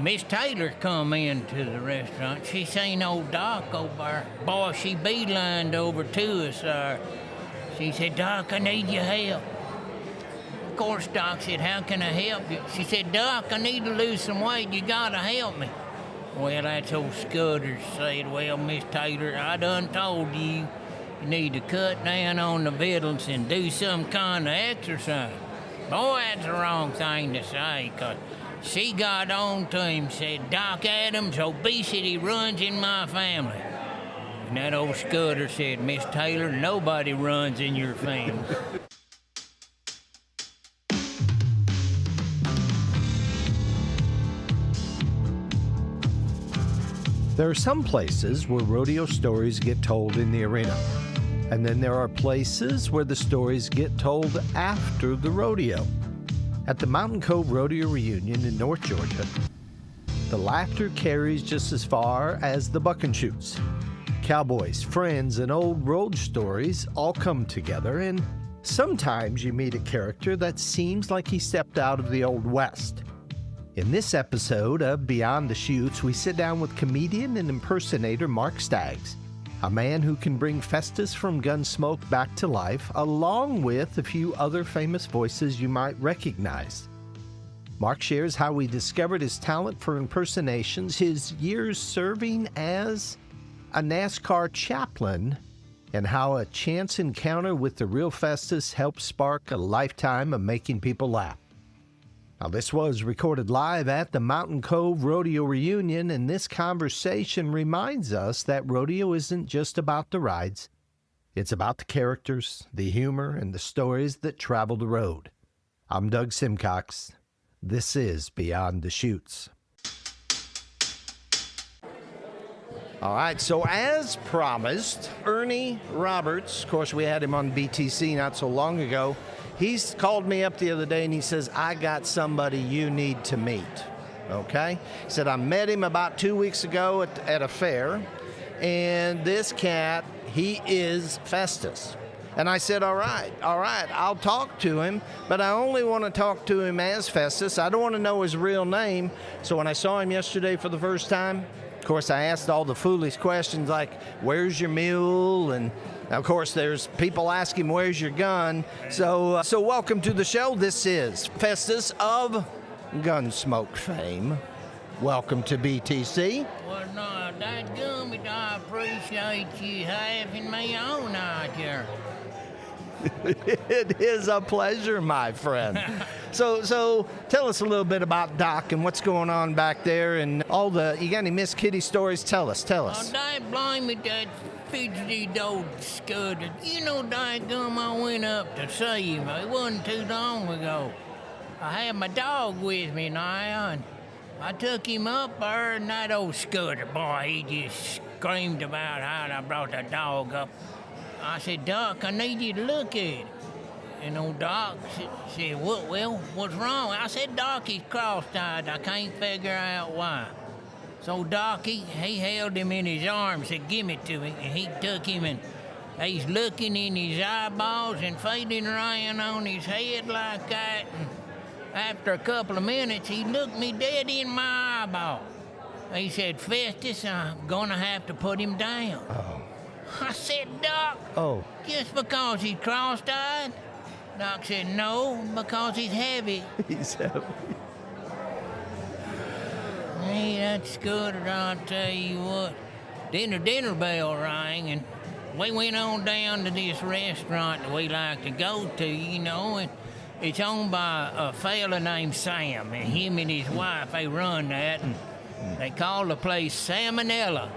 Miss Taylor come into the restaurant. She seen old Doc over there. Boy, she beelined over to us there. She said, Doc, I need your help. Of course, Doc said, how can I help you? She said, Doc, I need to lose some weight. You gotta help me. Well, that's old Scudder said, well, Miss Taylor, I done told you need to cut down on the victuals and do some kind of exercise. Boy, that's the wrong thing to say, 'cause she got on to him, said, Doc Adams, obesity runs in my family. And that old Scudder said, Miss Taylor, nobody runs in your family. There are some places where rodeo stories get told in the arena. And then there are places where the stories get told after the rodeo. At the Mountain Cove Rodeo Reunion in North Georgia, the laughter carries just as far as the buck and shoots. Cowboys, friends, and old road stories all come together, and sometimes you meet a character that seems like he stepped out of the Old West. In this episode of Beyond the Chutes, we sit down with comedian and impersonator Mark Staggs, a man who can bring Festus from Gunsmoke back to life, along with a few other famous voices you might recognize. Mark shares how he discovered his talent for impersonations, his years serving as a NASCAR chaplain, and how a chance encounter with the real Festus helped spark a lifetime of making people laugh. Now, this was recorded live at the Mountain Cove Rodeo Reunion, and this conversation reminds us that rodeo isn't just about the rides. It's about the characters, the humor, and the stories that travel the road. I'm Doug Simcox. This is Beyond the Chutes. All right, so as promised, Ernie Roberts, of course, we had him on BTC not so long ago. He's called me up the other day and he says, I got somebody you need to meet, okay? He said, I met him about 2 weeks ago at a fair, and this cat, he is Festus. And I said, all right, I'll talk to him, but I only want to talk to him as Festus. I don't want to know his real name. So when I saw him yesterday for the first time, of course, I asked all the foolish questions like, where's your mule? And of course, there's people ask him, where's your gun? So welcome to the show. This is Festus of Gunsmoke fame. Welcome to BTC. Well, no, dadgummit, I appreciate you having me on out here. It is a pleasure, my friend. So tell us a little bit about Doc and what's going on back there and all you got any Miss Kitty stories? Tell us. Oh, dad blame me, that fidgety old Scudder. You know, dadgum, I went up to see him. It wasn't too long ago. I had my dog with me now, and I took him up there, and that old Scudder, boy, he just screamed about how I brought the dog up. I said, Doc, I need you to look at it. And old Doc said, what's wrong? I said, Doc, he's cross-eyed. I can't figure out why. So Doc, he held him in his arms, said, give me to him. And he took him, and he's looking in his eyeballs and feeling around on his head like that. And after a couple of minutes, he looked me dead in my eyeball. He said, Festus, I'm going to have to put him down. Oh. I said, Doc, just because he's cross-eyed? Doc said, no, because he's heavy. He's heavy. Hey, that's good, I'll tell you what. Then the dinner bell rang, and we went on down to this restaurant that we like to go to, you know, and it's owned by a fella named Sam, and him and his wife, they run that, and they call the place Salmonella.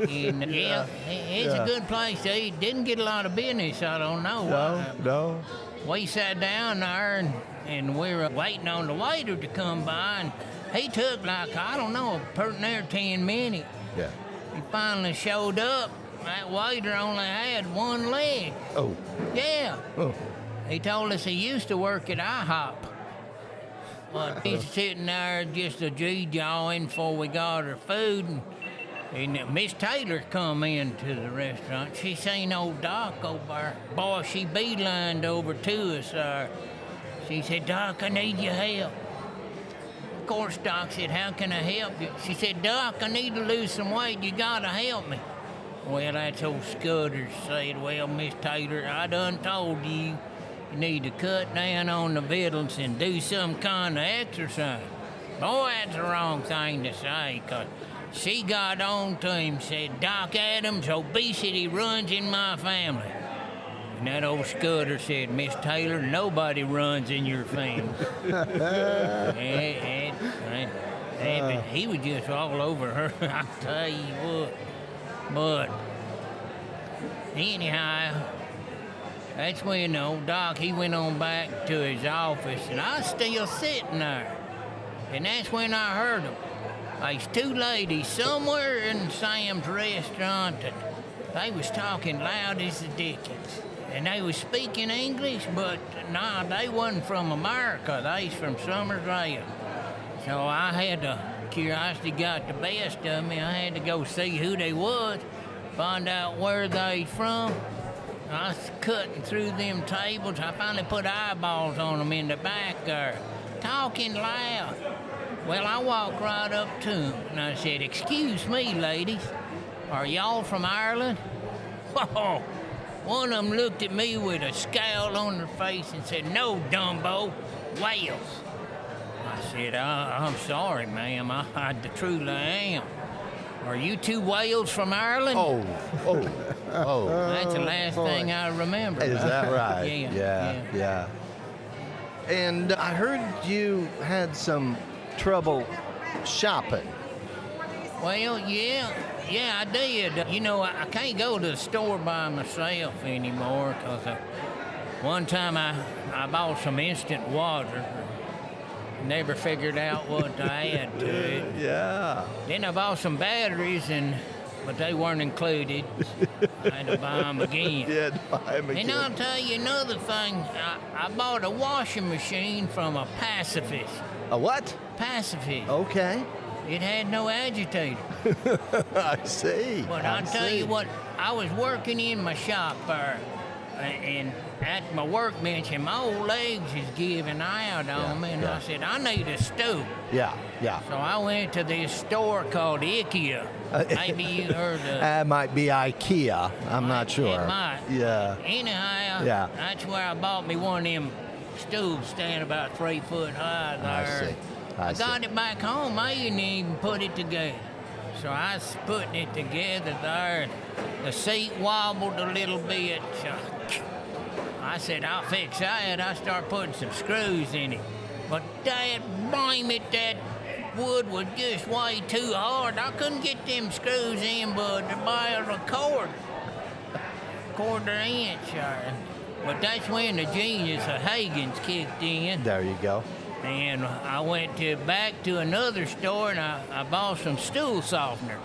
And it's a good place to eat. Didn't get a lot of business, I don't know. No. We sat down there and we were waiting on the waiter to come by, and he took like, I don't know, pretty near 10 minutes. Yeah. He finally showed up. That waiter only had one leg. Oh. Yeah. Oh. He told us he used to work at IHOP. But he's sitting there just a G-jawing before we got our food, and Miss Taylor come into the restaurant. She seen old Doc over there. Boy, she beelined over to us there. She said, Doc, I need your help. Of course, Doc said, how can I help you? She said, Doc, I need to lose some weight. You gotta help me. Well, that's old Scudder said, well, Miss Taylor, I done told you need to cut down on the victuals and do some kind of exercise. Boy, that's the wrong thing to say, 'cause she got on to him, said, Doc Adams, obesity runs in my family. And that old Scudder said, Miss Taylor, nobody runs in your family. But he was just all over her, I tell you what. But anyhow, that's when old Doc, he went on back to his office, and I was still sitting there. And that's when I heard them. There's two ladies somewhere in Sam's restaurant, and they was talking loud as the dickens. And they was speaking English, but nah, they wasn't from America. They's from Summersville. So I had to, curiosity got the best of me. I had to go see who they was, find out where they from. I was cutting through them tables. I finally put eyeballs on them in the back there, talking loud. Well, I walked right up to them, and I said, excuse me, ladies, are y'all from Ireland? Whoa! One of them looked at me with a scowl on their face and said, no, Dumbo, Wales. I said, I'm sorry, ma'am, I truly am. Are you two Wales from Ireland? Oh. That's the last thing I remember. Is that right? Yeah. And I heard you had some trouble shopping. Well, yeah, I did. You know, I can't go to the store by myself anymore, because one time I bought some instant water. Never figured out what to add to it. Yeah. Then I bought some batteries, but they weren't included. I had to buy them again. Yeah, to buy them again. And I'll tell you another thing. I bought a washing machine from a pacifist. A what? Pacifist. Okay. It had no agitator. I see. But I'll tell you what, I was working in my shop there, and at my workbench, and my old legs is giving out on me, and I said, I need a stool. Yeah. So I went to this store called IKEA. Maybe you heard of it. That might be IKEA. I'm not sure. It might. Yeah. Anyhow, that's where I bought me one of them stools standing about 3 foot high there. I got it back home. I didn't even put it together. So I was putting it together there. The seat wobbled a little bit. So I said, I'll fix that. I started putting some screws in it. But dad, blame it, that wood was just way too hard. I couldn't get them screws in, but by a quarter inch. But that's when the genius of Hagen's kicked in. There you go. And I went back to another store, and I bought some stool softener.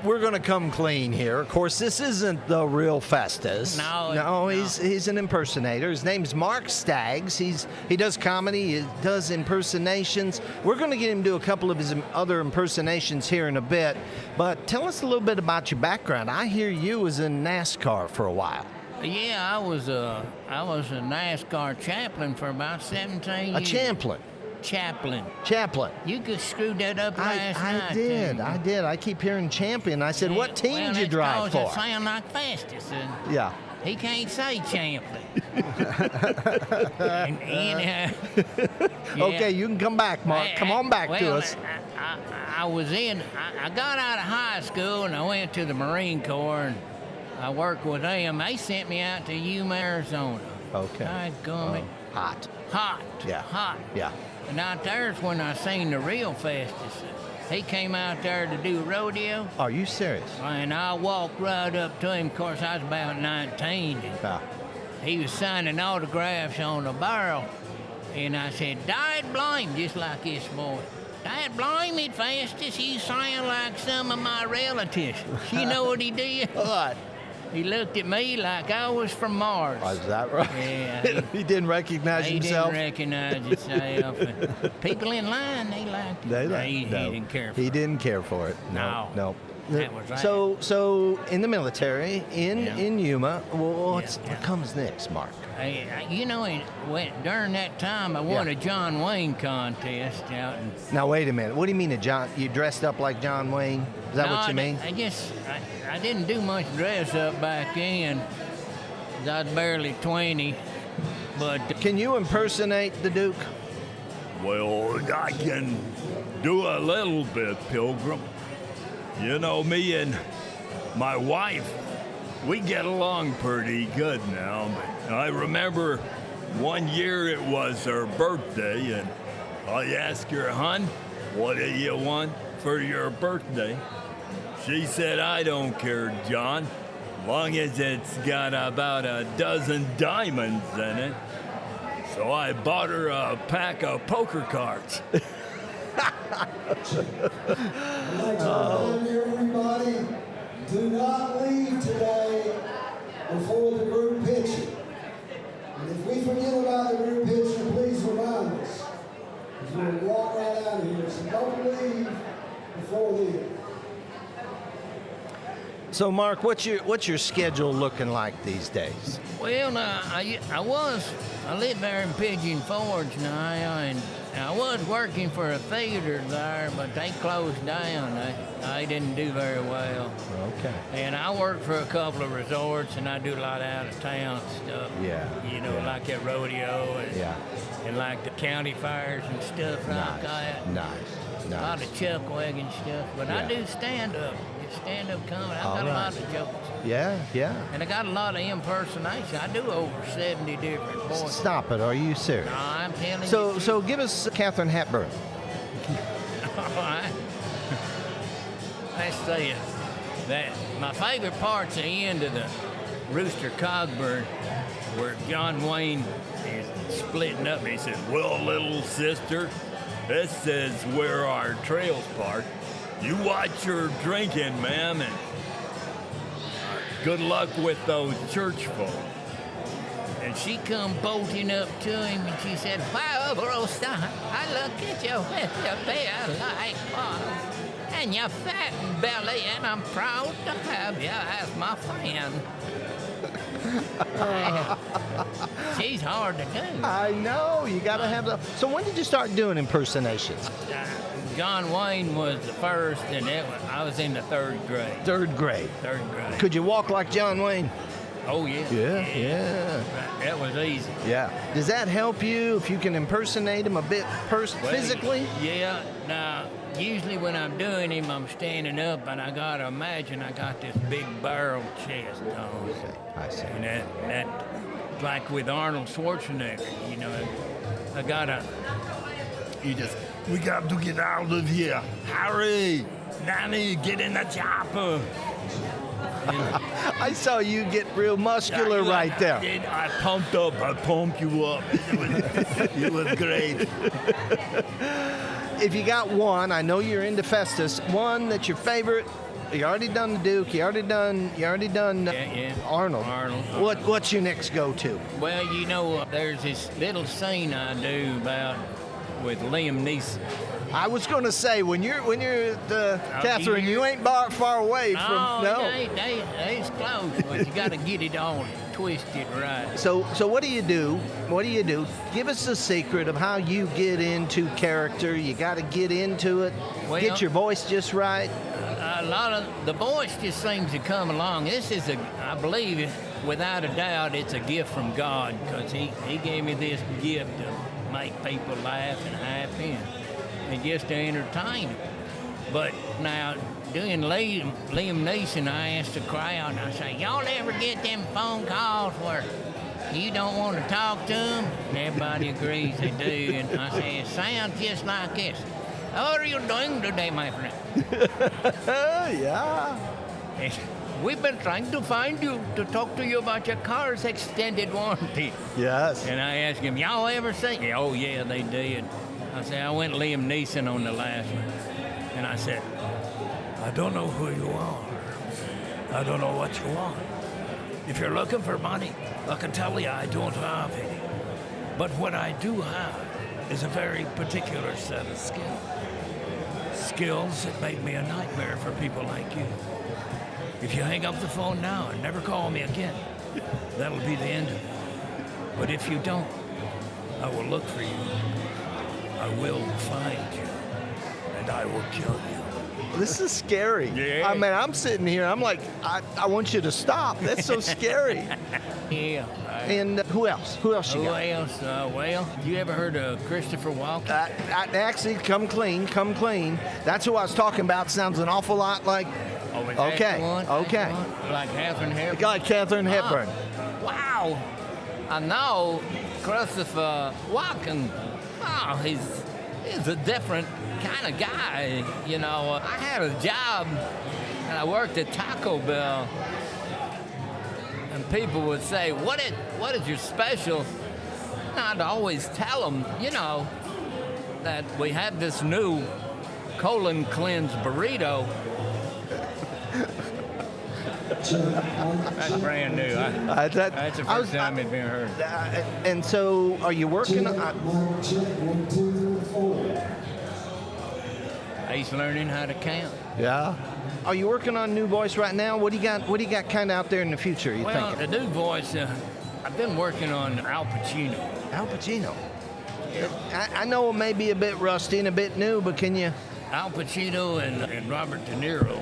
We're going to come clean here. Of course, this isn't the real Festus. No. He's an impersonator. His name's Mark Staggs. He does comedy. He does impersonations. We're going to get him to do a couple of his other impersonations here in a bit. But tell us a little bit about your background. I hear you was in NASCAR for a while. Yeah, I was a NASCAR chaplain for about 17 years. A chaplain. Chaplain. You could screw that up last night. I did. I keep hearing champion. I said, what team did you drive for? Well, sound like Festus. Yeah. He can't say champion. Okay, you can come back, Mark. Come on back to us. I got out of high school, and I went to the Marine Corps, and I worked with them. They sent me out to Yuma, Arizona. Okay. Hot. Yeah. Hot. Yeah. And out there's when I seen the real Festus. He came out there to do rodeo. Are you serious? And I walked right up to him. Of course, I was about 19. And he was signing autographs on the barrel. And I said, Dad blame, just like this boy. Dad blame it, Festus. You sound like some of my relatives. You know what he did? What? He looked at me like I was from Mars. Oh, is that right? Yeah. He didn't recognize himself? He didn't recognize himself. And people in line, they liked it. He didn't care for it. No. That was that. So in the military, in Yuma, what comes next, Mark? During that time, I won a John Wayne contest out in... Now, wait a minute. What do you mean you dressed up like John Wayne? Is that what you mean? I didn't do much dress up back then. I was barely 20, but... Can you impersonate the Duke? Well, I can do a little bit, Pilgrim. You know, me and my wife, we get along pretty good now. But I remember one year it was her birthday, and I asked her, "Hon, what do you want for your birthday?" She said, "I don't care, John, long as it's got about a dozen diamonds in it." So I bought her a pack of poker cards. I'd like to remind everybody, do not leave today before the group picture. And if we forget about the group picture, please remind us. Because we'll walk right out of here. So don't leave before then. So, Mark, what's your schedule looking like these days? Well, I live there in Pigeon Forge now, and I was working for a theater there, but they closed down. They didn't do very well. Okay. And I work for a couple of resorts, and I do a lot of out-of-town stuff. Yeah. Like at Rodeo and like the county fairs and stuff like that. Nice. A lot of chuck wagon stuff, but I do stand-up. Stand-up comedy. I've got a lot of jokes. Yeah. And I got a lot of impersonation. I do over 70 different voices. Stop it. Are you serious? No, I'm telling you. So give us Katharine Hepburn. All right. Let's tell you that my favorite part's the end of the Rooster Cogburn where John Wayne is splitting up and he says, "Well, little sister, this is where our trails part. You watch your drinking, ma'am, and good luck with those church folk." And she come bolting up to him and she said, "Why, Rosta, I look at you with your bare like paws and your fat belly, and I'm proud to have you as my friend." She's hard to do. I know. You got to have the... So when did you start doing impersonations? John Wayne was the first, and I was in the third grade. Third grade. Could you walk like John Wayne? Oh, yeah. Yeah. That was easy. Yeah. Does that help you if you can impersonate him a bit physically? Yeah. Now, usually when I'm doing him, I'm standing up, and I got to imagine I got this big barrel chest on. Okay, I see. And that like with Arnold Schwarzenegger, I got to... "We got to get out of here. Hurry! Nanny, get in the chopper!" I saw you get real muscular right there. I pumped up. I pumped you up. It was great. If you got one, I know you're into Festus, one that's your favorite. You already done the Duke. You already done Arnold. What's your next go-to? Well, there's this little scene I do with Liam Neeson. I was going to say, when you're Katharine, you ain't far away from... No. It's close, but you got to get it on, twisted right. So what do you do? Give us the secret of how you get into character. You got to get into it, get your voice just right. A lot of the voice just seems to come along. This is I believe, without a doubt, it's a gift from God, because he gave me this gift to make people laugh and happy and just to entertain them. But now, doing Liam Neeson, I asked the crowd, and I say, "Y'all ever get them phone calls where you don't want to talk to them?" And everybody agrees they do. And I say, "It sounds just like this. How are you doing today, my friend?" Yeah. "We've been trying to find you to talk to you about your car's extended warranty." Yes. And I asked him, "Y'all ever see?" "Oh, yeah, they did." I said, "I went Liam Neeson on the last one." And I said, "I don't know who you are. I don't know what you want. If you're looking for money, I can tell you I don't have any. But what I do have is a very particular set of skills. skills that make me a nightmare for people like you. If you hang up the phone now and never call me again, that'll be the end of it. But if you don't, I will look for you. I will find you, and I will kill you. This is scary. Yeah. I mean, I'm sitting here. I'm like, I want you to stop. That's so scary. Yeah. And who else? Who else you Who got? else? Well, you ever heard of Christopher Walken? Actually, come clean. That's who I was talking about. Sounds an awful lot like. Oh, is that Okay, the one? okay. That's the one? Like Catherine Hepburn? Like Katharine Hepburn. Wow. I know Christopher Walken. Oh, he's a different kind of guy. You know, I had a job and I worked at Taco Bell. And people would say, what is your special? And I'd always tell them, you know, that we had this new colon cleanse burrito. That's brand new. That's the first time it's been heard. And so, are you working? Check 1, 2, 3, 4. He's learning how to count. Yeah. Are you working on New Voice right now? What do you got? What do you got kind of out there in the future? You Well, thinking? the new voice, I've been working on Al Pacino. Al Pacino. I know it may be a bit rusty and a bit new, but can you? Al Pacino and Robert De Niro.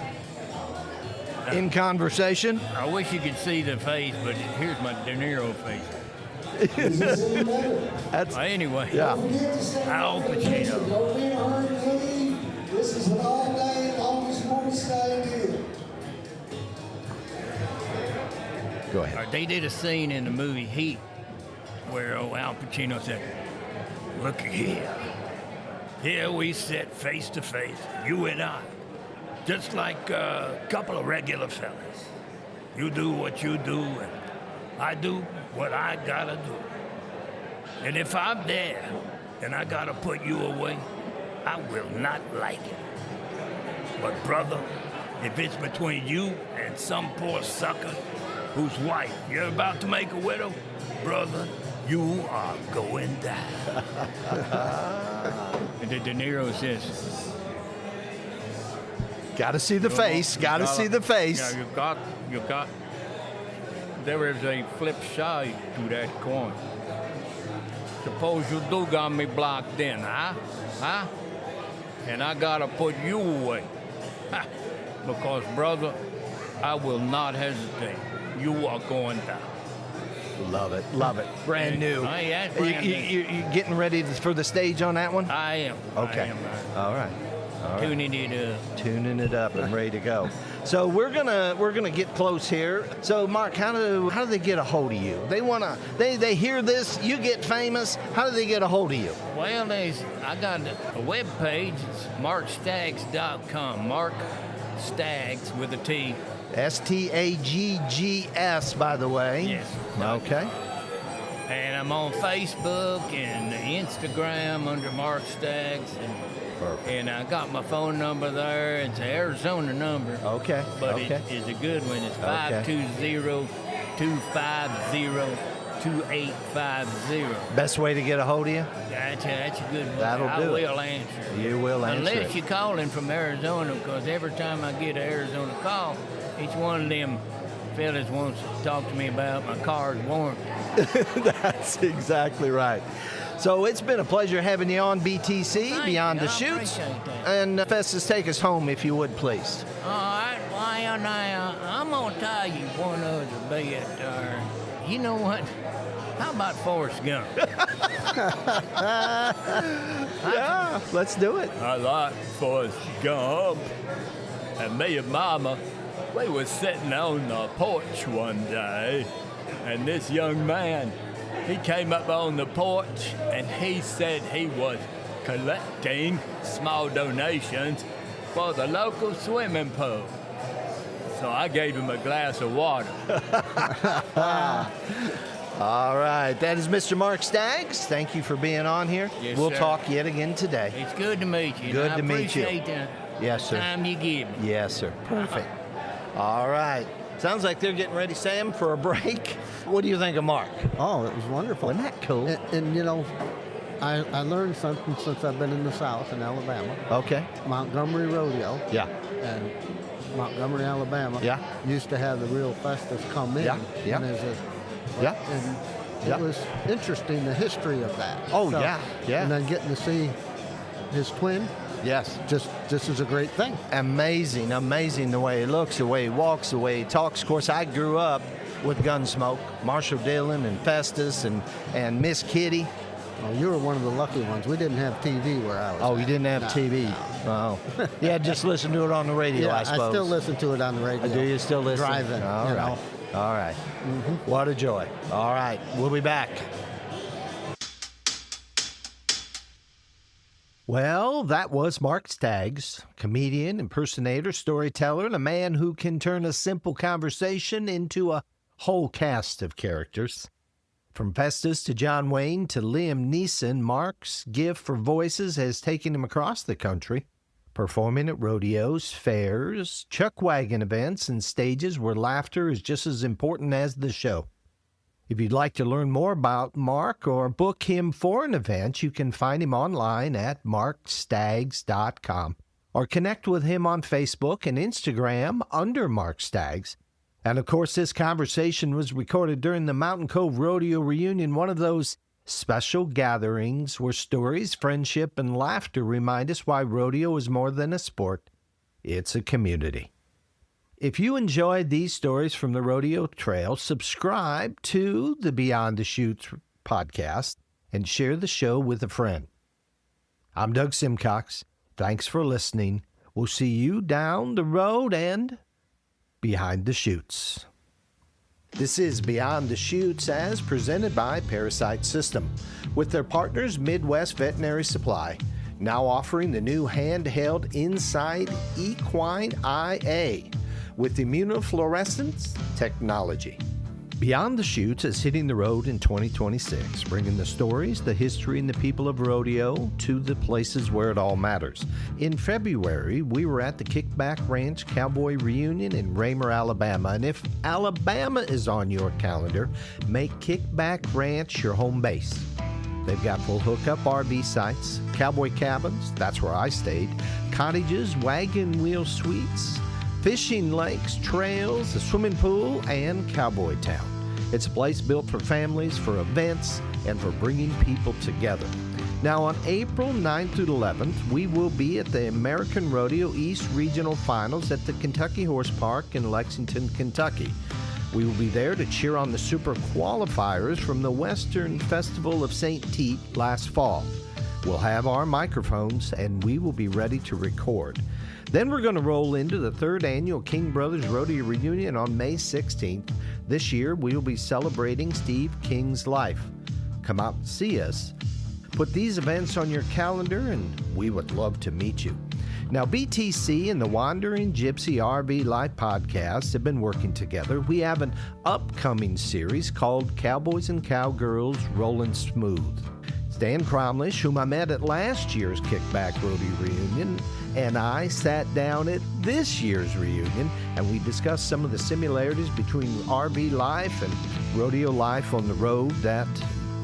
In conversation. I wish you could see the face, but here's my De Niro face. Is this any better? That's Anyway, yeah. Don't forget to stay Al on vacation. Pacino. Don't be in a hurry to leave. This is an all-day, longest morning stay deal. Go ahead. They did a scene in the movie Heat where Al Pacino said, "Look here. Here we sit face to face, you and I, just like a couple of regular fellas. You do what you do, and I do what I gotta do. And if I'm there and I gotta put you away, I will not like it. But brother, if it's between you and some poor sucker whose wife you're about to make a widow, brother, you are going down." And then De Niro says, Got to see the face. Got to see the face. Yeah, you got. There is a flip side to that coin. Suppose you do got me blocked in, huh? And I gotta put you away. Because, brother, I will not hesitate. You are going down. Love it. Love it. Brand new. Oh, yeah, it's brand new. You getting ready for the stage on that one? I am. Okay. I am. All right. Tuning it up. Tuning it up and ready to go. So we're gonna get close here. So Mark, how do they get a hold of you? They hear this, you get famous. How do they get a hold of you? Well, I got a web page. It's markstaggs.com. Mark Staggs with a T. Staggs, by the way. Yes. Okay. And I'm on Facebook and Instagram under Mark Staggs. And I got my phone number there. It's an Arizona number. Okay. But okay. it's a good one. It's 520-250-2850. Best way to get a hold of you? That's a good one. That'll I do it. will answer. You will answer Unless it. you're calling from Arizona, because every time I get an Arizona call, each one of them fellas wants to talk to me about my car's warranty. That's exactly right. So it's been a pleasure having you on BTC, Thank Beyond you. the I Chutes. appreciate that. And Festus, take us home if you would, please. All right, well, now, I'm going to tell you one other bit. You know what? How about Forrest Gump? Yeah, let's do it. I like Forrest Gump. And me and Mama, we was sitting on the porch one day, and this young man, he came up on the porch, and he said he was collecting small donations for the local swimming pool. So I gave him a glass of water. All right, that is Mr. Mark Staggs. Thank you for being on here. Yes, we'll sir. talk yet again today. It's good to meet you. Good and to meet you. I appreciate the Yes, sir. time you give me. Yes, sir. Perfect. All right. Sounds like they're getting ready, Sam, for a break. What do you think of Mark? Oh, it was wonderful. Wasn't that cool? And you know, I learned something since I've been in the South in Alabama. Okay. Montgomery Rodeo. Yeah. And Montgomery, Alabama. Yeah. Used to have the real Festus come in. Yeah. Yeah. And Yeah. it was interesting, the history of that. Oh, yeah. Yeah. And then getting to see his twin. Yes. This is a great thing. Amazing the way he looks, the way he walks, the way he talks. Of course, I grew up with Gunsmoke, Marshall Dillon and Festus and Miss Kitty. Oh, you were one of the lucky ones. We didn't have TV where I was. Oh, at. you didn't have TV? No. Oh. Yeah, just listen to it on the radio, Yeah, I suppose. I still listen to it on the radio. Do you still listen? Driving, All you right. know. All right. What a joy. All right. We'll be back. Well, that was Mark Staggs, comedian, impersonator, storyteller, and a man who can turn a simple conversation into a whole cast of characters. From Festus to John Wayne to Liam Neeson, Mark's gift for voices has taken him across the country, performing at rodeos, fairs, chuck wagon events, and stages where laughter is just as important as the show. If you'd like to learn more about Mark or book him for an event, you can find him online at markstaggs.com or connect with him on Facebook and Instagram under Mark Staggs. And of course, this conversation was recorded during the Mountain Cove Rodeo reunion, one of those special gatherings where stories, friendship, and laughter remind us why rodeo is more than a sport. It's a community. If you enjoyed these stories from the rodeo trail, subscribe to the Beyond the Chutes podcast and share the show with a friend. I'm Doug Simcox. Thanks for listening. We'll see you down the road and behind the chutes. This is Beyond the Chutes as presented by Parasite System with their partners Midwest Veterinary Supply, now offering the new handheld Inside Equine IA with immunofluorescence technology. Beyond the Chutes is hitting the road in 2026, bringing the stories, the history, and the people of rodeo to the places where it all matters. In February, we were at the Kickback Ranch Cowboy Reunion in Raymer, Alabama, and if Alabama is on your calendar, make Kickback Ranch your home base. They've got full hookup RV sites, cowboy cabins, that's where I stayed, cottages, wagon wheel suites, fishing lakes, trails, a swimming pool, and Cowboy Town. It's a place built for families, for events, and for bringing people together. Now, on April 9th through 11th, we will be at the American Rodeo East Regional Finals at the Kentucky Horse Park in Lexington, Kentucky. We will be there to cheer on the super qualifiers from the Western Festival of St. Tite last fall. We'll have our microphones, and we will be ready to record. Then we're going to roll into the third annual King Brothers Rodeo Reunion on May 16th. This year, we will be celebrating Steve King's life. Come out and see us. Put these events on your calendar, and we would love to meet you. Now, BTC and the Wandering Gypsy RV Life podcast have been working together. We have an upcoming series called Cowboys and Cowgirls Rollin' Smooth. Stan Cromlish, whom I met at last year's Kickback Rodeo Reunion, and I sat down at this year's reunion, and we discussed some of the similarities between RV life and rodeo life on the road that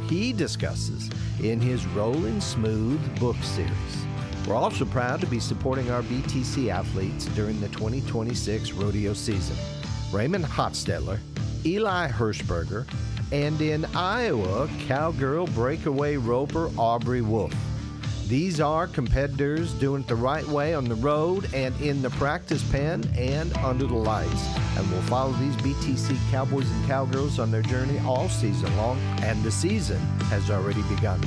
he discusses in his Rollin' Smooth book series. We're also proud to be supporting our BTC athletes during the 2026 rodeo season. Raymond Hotstetler, Eli Hirschberger, and in Iowa, cowgirl breakaway roper Aubrey Wolf. These are competitors doing it the right way on the road and in the practice pen and under the lights. And we'll follow these BTC Cowboys and Cowgirls on their journey all season long, and the season has already begun.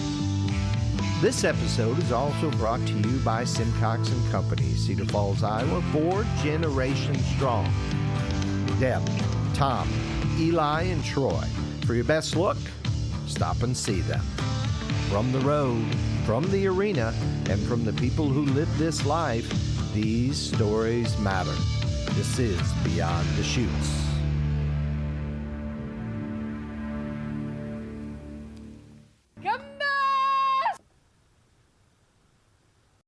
This episode is also brought to you by Simcox & Company, Cedar Falls, Iowa, 4 generations strong. Deb, Tom, Eli, and Troy. For your best look, stop and see them. From the road, from the arena, and from the people who live this life, these stories matter. This is Beyond the Chutes.